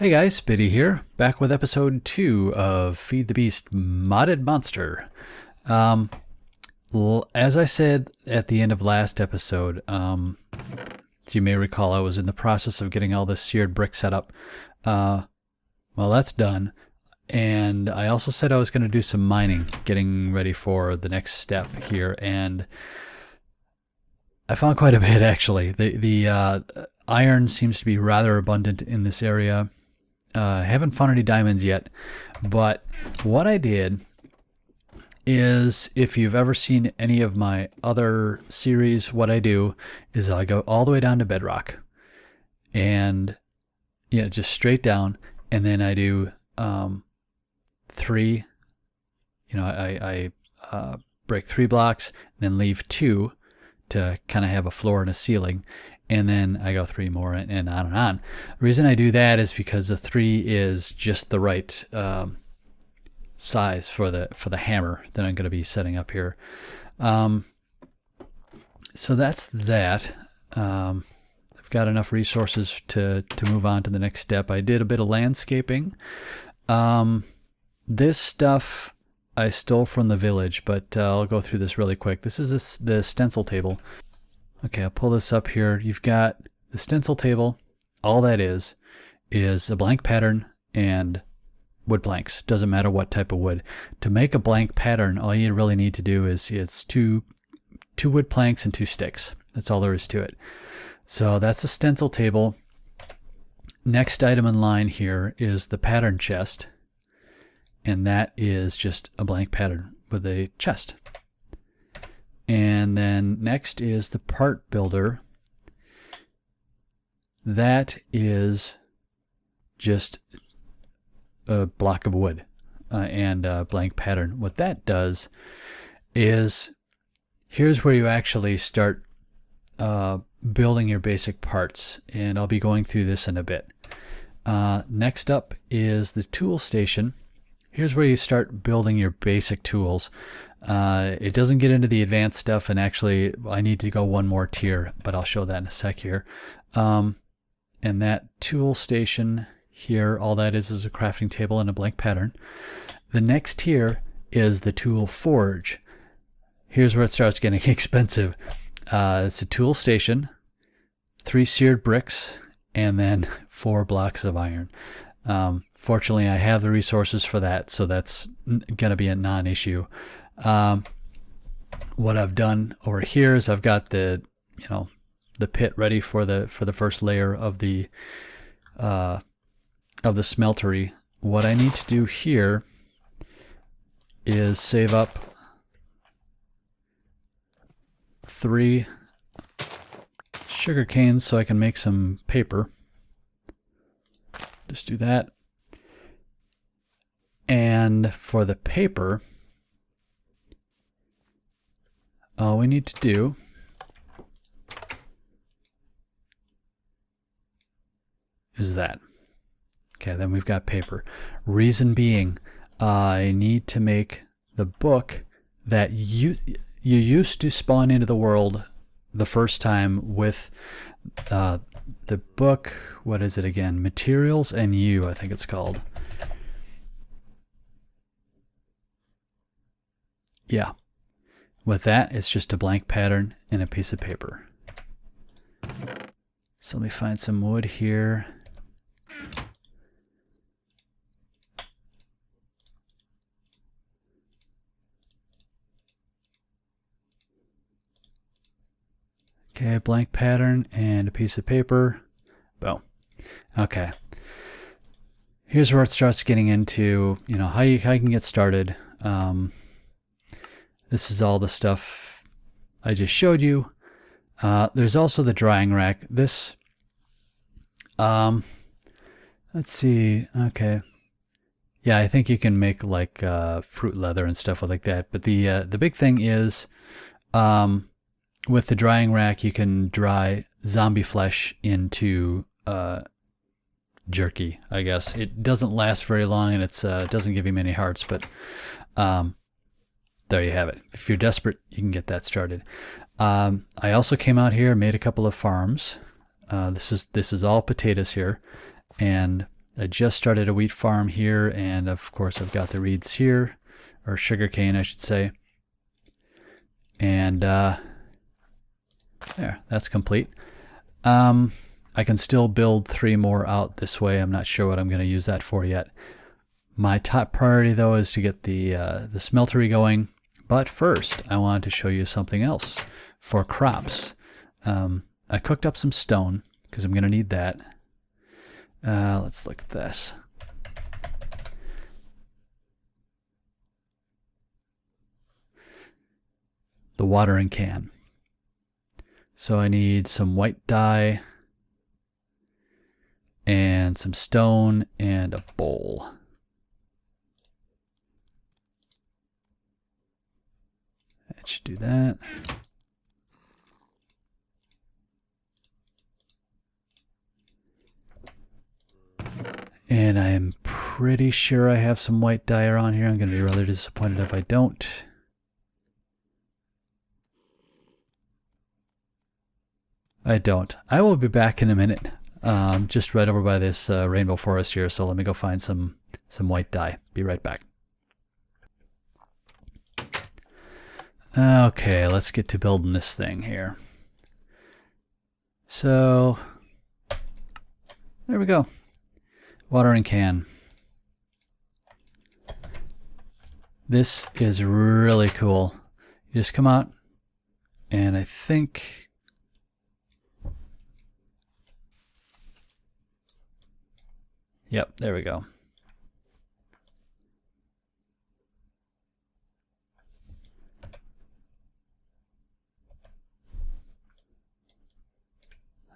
Hey guys, Biddy here, back with episode 2 of Feed the Beast Modded Monster. Um, as I said at the end of last episode, as you may recall, I was in the process of getting all this seared brick set up. Well, that's done. And I also said I was going to do some mining, getting ready for the next step here. And I found quite a bit, actually. The iron seems to be rather abundant in this area. Haven't found any diamonds yet, but what I did is, if you've ever seen any of my other series, what I do is I go all the way down to bedrock, and just straight down, and then I do three. I break 3 blocks, and then leave 2 to kind of have a floor and a ceiling. And then I go 3 more and on and on. The reason I do that is because the 3 is just the right size for the hammer that I'm going to be setting up here. So that's that. I've got enough resources to move on to the next step. I did a bit of landscaping. This stuff I stole from the village, but I'll go through this really quick. This is the stencil table. Okay, I'll pull this up here. You've got the stencil table. All that is a blank pattern and wood planks. Doesn't matter what type of wood. To make a blank pattern, all you really need to do is it's two wood planks and 2 sticks. That's all there is to it. So that's a stencil table. Next item in line here is the pattern chest. And that is just a blank pattern with a chest. And then next is the part builder. That is just a block of wood and a blank pattern. What that does is, here's where you actually start building your basic parts, and I'll be going through this in a bit. Next up is the tool station. Here's where you start building your basic tools. It doesn't get into the advanced stuff, and actually I need to go one more tier, but I'll show that in a sec here. And that tool station here, all that is a crafting table and a blank pattern. The next tier is the tool forge. Here's where it starts getting expensive. It's a tool station, 3 seared bricks, and then 4 blocks of iron. Fortunately, I have the resources for that, so that's going to be a non-issue. What I've done over here is I've got the pit ready for the first layer of the smeltery. What I need to do here is save up 3 sugar canes so I can make some paper. Just do that. And for the paper, all we need to do is that. Okay, then we've got paper. Reason being, I need to make the book that you used to spawn into the world the first time with the book. What is it again? Materials and You, I think it's called. Yeah. With that, it's just a blank pattern and a piece of paper. So let me find some wood here. Okay, blank pattern and a piece of paper. Boom. Okay. Here's where it starts getting into, how you can get started. This is all the stuff I just showed you. There's also the drying rack. This, let's see. Okay. Yeah, I think you can make like fruit leather and stuff like that. But the big thing is, with the drying rack, you can dry zombie flesh into jerky, I guess. It doesn't last very long, and it doesn't give you many hearts, but there you have it. If you're desperate, you can get that started. I also came out here and made a couple of farms. This is all potatoes here, and I just started a wheat farm here, and of course I've got the reeds here, or sugarcane I should say. And there, that's complete. I can still build 3 more out this way. I'm not sure what I'm going to use that for yet. My top priority though is to get the smeltery going. But first, I wanted to show you something else for crops. I cooked up some stone because I'm going to need that. Let's look at this. The watering can. So I need some white dye and some stone and a bowl. That should do that. And I am pretty sure I have some white dye around here. I'm going to be rather disappointed if I don't. I don't. I will be back in a minute. Just right over by this rainbow forest here, so let me go find some white dye. Be right back. Okay, let's get to building this thing here. So, there we go. Watering can. This is really cool. You just come out, and I think... Yep, there we go.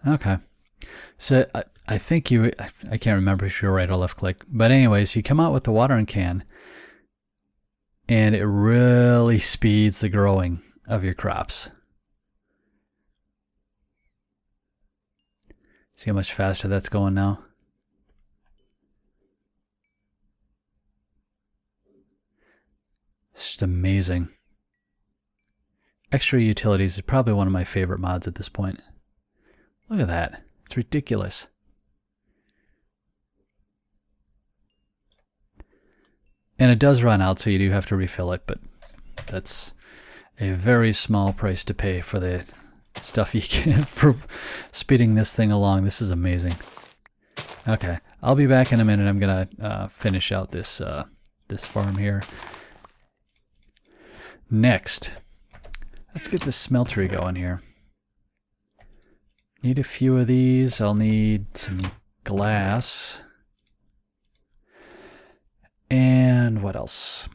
Okay. So I think I can't remember if you're right or left click, but anyways, you come out with the watering can and it really speeds the growing of your crops. See how much faster that's going now? It's just amazing. Extra utilities is probably one of my favorite mods at this point. Look at that. It's ridiculous. And it does run out, so you do have to refill it, but that's a very small price to pay for the stuff you get for speeding this thing along. This is amazing. Okay, I'll be back in a minute. I'm gonna finish out this this farm here. Next, let's get the smeltery going here. Need a few of these. I'll need some glass. And what else?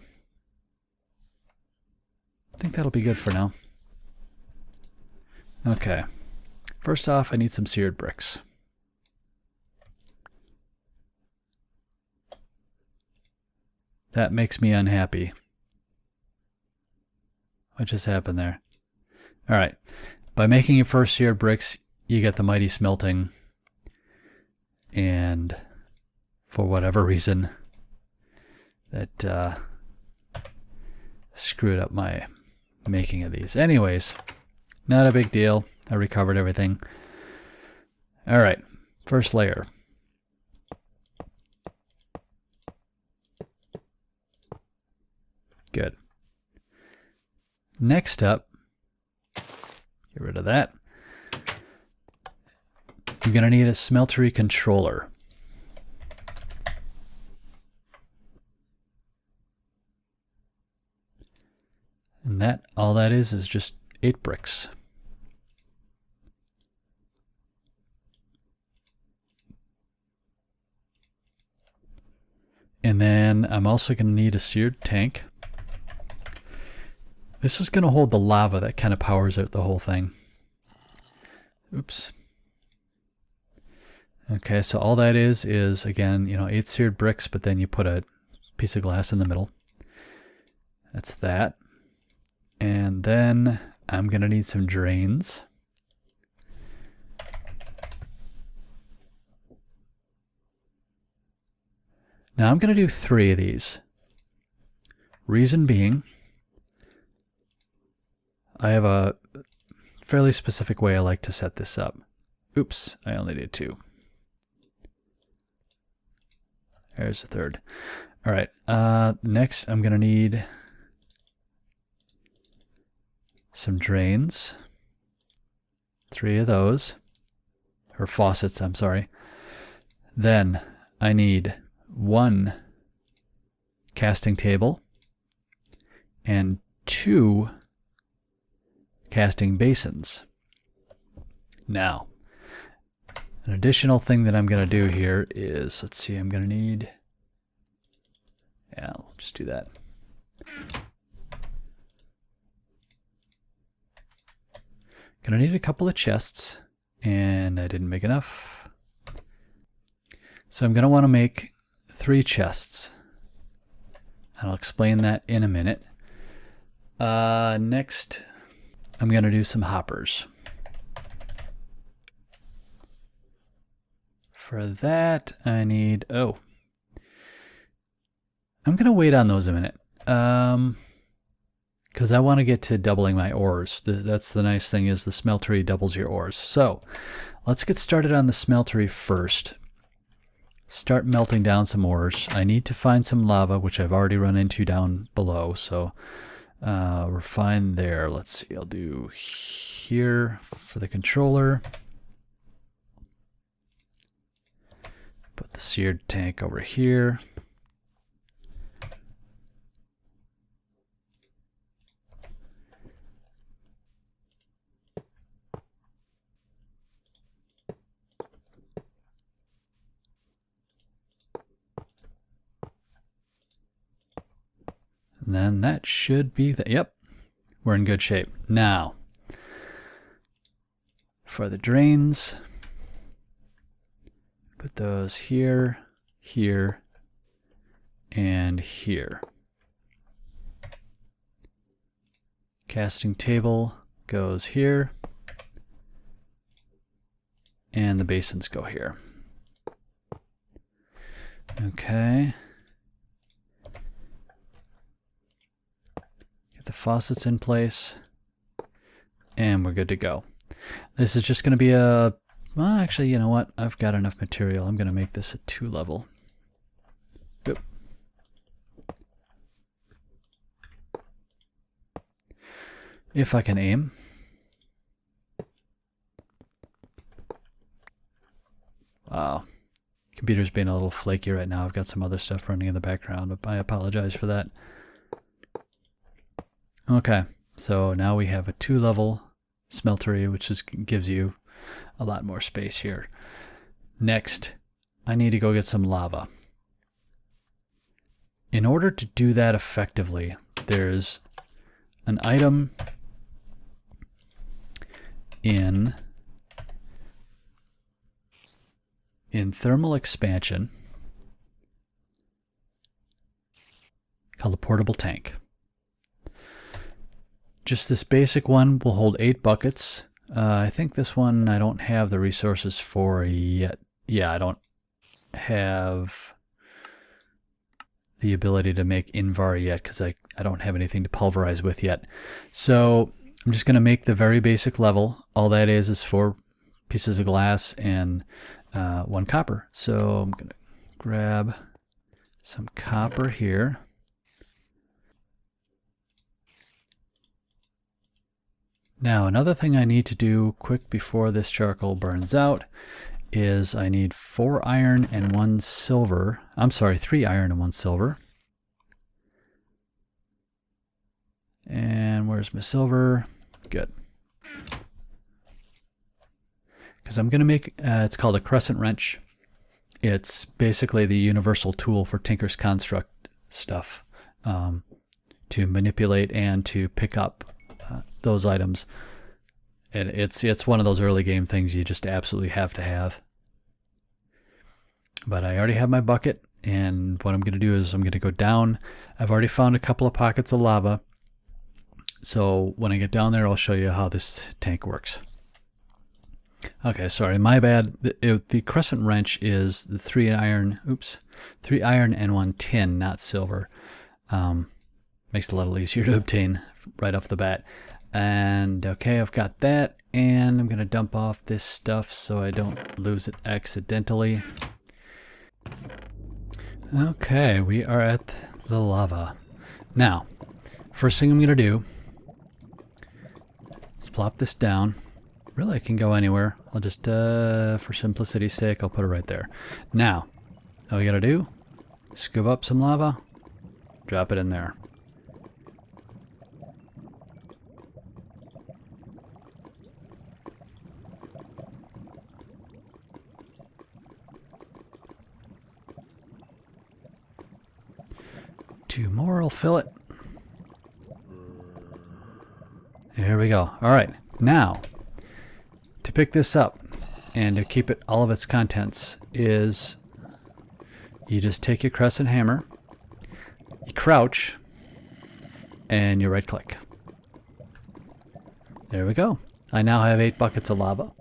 I think that'll be good for now. Okay. First off, I need some seared bricks. That makes me unhappy. What just happened there? Alright. By making your first seared bricks, you get the mighty smelting. And for whatever reason, that screwed up my making of these. Anyways, not a big deal. I recovered everything. Alright, first layer. Good. Next up, get rid of that. I'm going to need a smeltery controller. And that, all that is just 8 bricks. And then I'm also going to need a seared tank. This is going to hold the lava that kind of powers out the whole thing. Oops. Okay, so all that is again, 8 seared bricks, but then you put a piece of glass in the middle. That's that. And then I'm going to need some drains. Now I'm going to do 3 of these. Reason being, I have a fairly specific way I like to set this up. Oops, I only did 2. There's the third. All right, next I'm gonna need some drains. 3 of those, or faucets, I'm sorry. Then I need 1 casting table and 2 casting basins. Now, an additional thing that I'm going to do here is, let's see, I'm going to need, yeah, I'll just do that. Going to need a couple of chests, and I didn't make enough. So I'm going to want to make 3 chests. I'll explain that in a minute. Next, I'm going to do some hoppers. For that, I need, I'm going to wait on those a minute. Because I want to get to doubling my ores. That's the nice thing, is the smeltery doubles your ores. So let's get started on the smeltery first. Start melting down some ores. I need to find some lava, which I've already run into down below. So we're fine there. Let's see, I'll do here for the controller. Put the seared tank over here. And then that should be the, yep, we're in good shape. Now, for the drains, put those here, here, and here. Casting table goes here, and the basins go here. Okay. The faucets in place, and we're good to go. This is just going to be a, well, actually, you know what? I've got enough material. I'm going to make this a 2 level. Yep. If I can aim. Wow. Computer's being a little flaky right now. I've got some other stuff running in the background, but I apologize for that. Okay, so now we have a 2-level smeltery, which gives you a lot more space here. Next, I need to go get some lava. In order to do that effectively, there's an item in thermal expansion called a portable tank. Just this basic one will hold 8 buckets. I think this one I don't have the resources for yet. Yeah, I don't have the ability to make Invar yet because I don't have anything to pulverize with yet. So I'm just going to make the very basic level. All that is 4 pieces of glass and 1 copper. So I'm going to grab some copper here. Now, another thing I need to do quick before this charcoal burns out is I need 4 iron and 1 silver. I'm sorry, 3 iron and 1 silver. And where's my silver? Good. Because I'm going to make, it's called a crescent wrench. It's basically the universal tool for Tinker's Construct stuff, to manipulate and to pick up those items. And it's one of those early game things you just absolutely have to have. But I already have my bucket, and what I'm going to do is I'm going to go down. I've already found a couple of pockets of lava, so when I get down there I'll show you how this tank works. Okay, sorry, my bad. The crescent wrench is the 3 iron and 1 tin, not silver. Makes it a little easier to obtain right off the bat. And okay, I've got that, and I'm going to dump off this stuff so I don't lose it accidentally. Okay, we are at the lava. Now, first thing I'm going to do is plop this down. Really, I can go anywhere. I'll just, for simplicity's sake, I'll put it right there. Now, all we got to do, scoop up some lava, drop it in there. Two more will fill it. There we go. All right. Now, to pick this up and to keep it all of its contents is you just take your crescent hammer, you crouch, and you right click. There we go. I now have 8 buckets of lava.